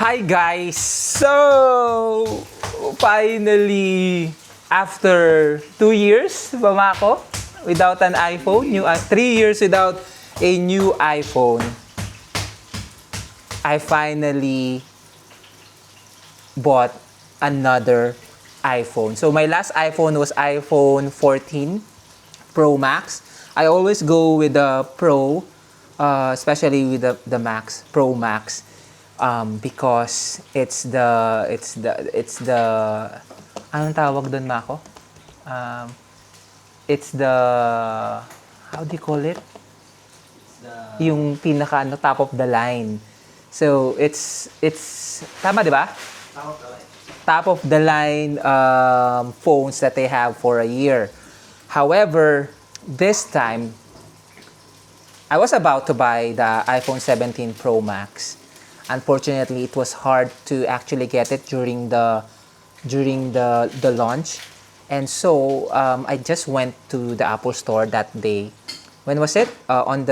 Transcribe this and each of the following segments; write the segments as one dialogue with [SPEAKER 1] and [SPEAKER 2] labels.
[SPEAKER 1] Hi guys! So, finally, after 2 years, ba ako? Without an iPhone, 3 years without a new iPhone, I finally bought another iPhone. So my last iPhone was iPhone 14 Pro Max. I always go with the Pro, especially with the Max, Pro Max, because it's the anong tawag doon, Mako? Um, it's the, how do you call it? Yung pinaka top of the line. So it's tama, di ba? Top of the line phones that they have for a year. However, this time I was about to buy the iPhone 17 Pro Max. Unfortunately, it was hard to actually get it during the launch. And so I just went to the Apple Store that day. When was it? On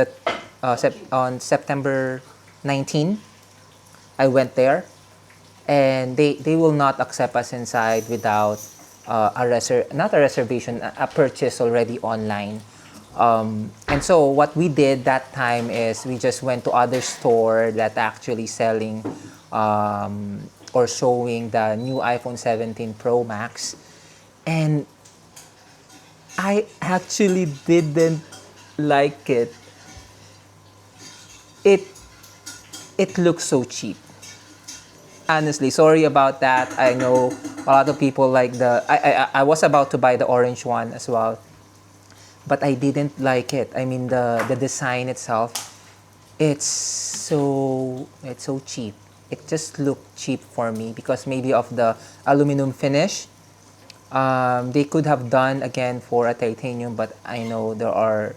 [SPEAKER 1] September 19, I went there, and they will not accept us inside without not a reservation, a purchase already online. And so what we did that time is we just went to other store that actually selling or showing the new iPhone 17 Pro Max, and I actually didn't like it. It it looks so cheap. Honestly, sorry about that. I know a lot of people like I was about to buy the orange one as well, but I didn't like it. I mean the design itself, it's so cheap. It just looked cheap for me because maybe of the aluminum finish. They could have done again for a titanium, but I know there are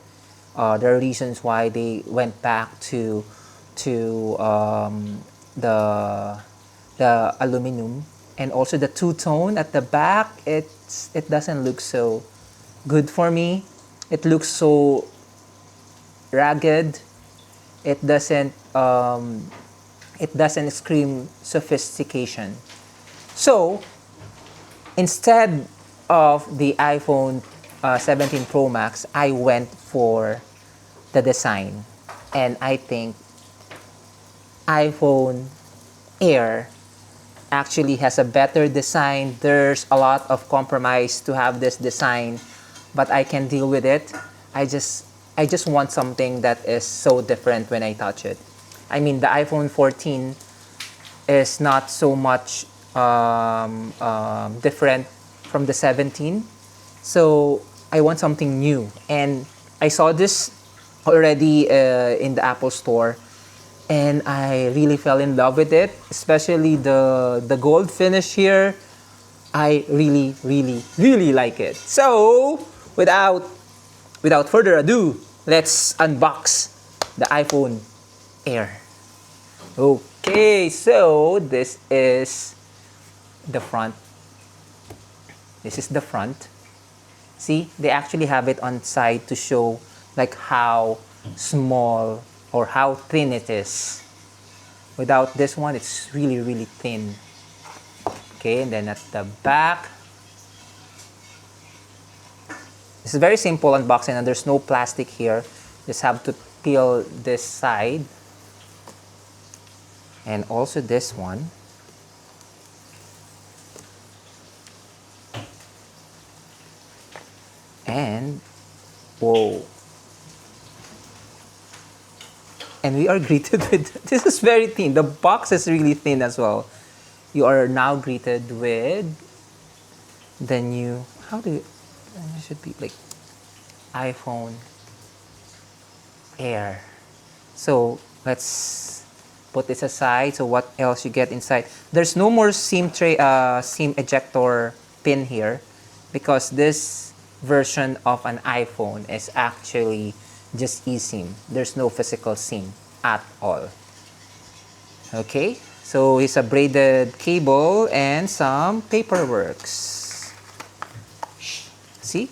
[SPEAKER 1] reasons why they went back to the the aluminum, and also the two-tone at the back. It doesn't look so good for me. It looks so ragged. It doesn't scream sophistication. So instead of the iPhone 17 Pro Max, I went for the design, and I think iPhone Air actually has a better design. There's a lot of compromise to have this design, but I can deal with it. I just want something that is so different when I touch it. I mean, the iPhone 14 is not so much different from the 17. So I want something new. And I saw this already in the Apple Store, and I really fell in love with it, especially the gold finish here. I really, really, really like it. So without further ado, let's unbox the iPhone Air. Okay, so this is the front. This is the front. See, they actually have it on side to show like how small or how thin it is. Without this one, it's really, really thin. Okay, and then at the back, this is very simple unboxing, and there's no plastic here. Just have to peel this side. And also this one. And whoa. And we are greeted with, this is very thin. The box is really thin as well. You are now greeted with the new, how do you, it should be like iPhone Air. So let's put this aside. So what else you get inside? There's no more SIM ejector pin here, because this version of an iPhone is actually just eSIM. There's no physical SIM at all. Okay, so it's a braided cable and some paperwork. See?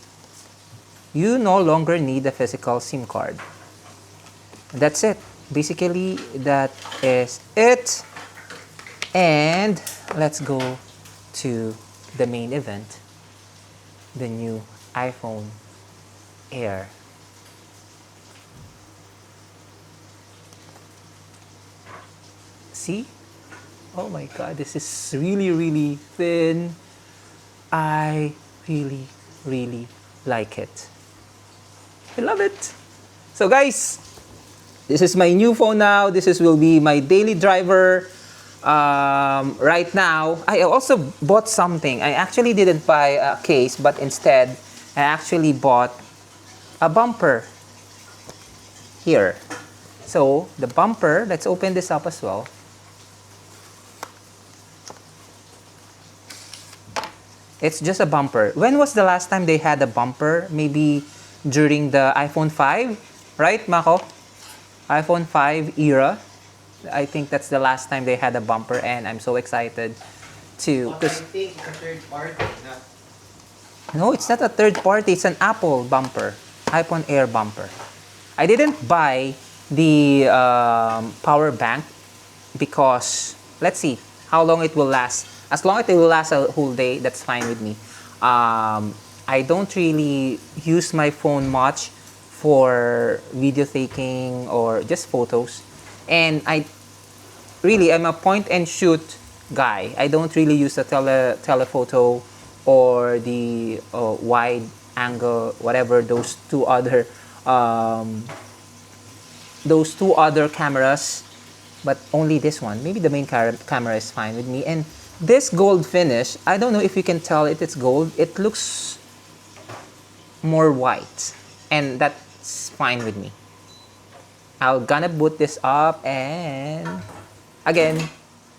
[SPEAKER 1] You no longer need a physical SIM card. That's it. Basically, that is it. And let's go to the main event, the new iPhone Air. See? Oh my god, this is really, really thin. I really, really like it. I love it. So guys, this is my new phone now. Will be my daily driver. Right now, I also bought something. I actually didn't buy a case, but instead, I actually bought a bumper here. So the bumper, let's open this up as well. It's just a bumper. When was the last time they had a bumper? Maybe during the iPhone 5, right, Mako? iPhone 5 era. I think that's the last time they had a bumper, and I'm so excited to.
[SPEAKER 2] But I think it's a third party.
[SPEAKER 1] No, it's not a third party. It's an Apple bumper, iPhone Air bumper. I didn't buy the power bank because let's see how long it will last. As long as it will last a whole day, that's fine with me. I don't really use my phone much for video taking or just photos. And I'm a point and shoot guy. I don't really use the telephoto or the wide angle, whatever those two other cameras, but only this one. Maybe the main camera is fine with me. And this gold finish, I don't know if you can tell it's gold. It looks more white, and that's fine with me. I'm gonna boot this up, and again,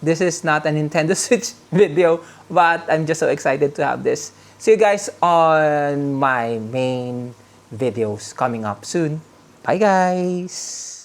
[SPEAKER 1] this is not a Nintendo Switch video, but I'm just so excited to have this. See you guys on my main videos coming up soon. Bye guys!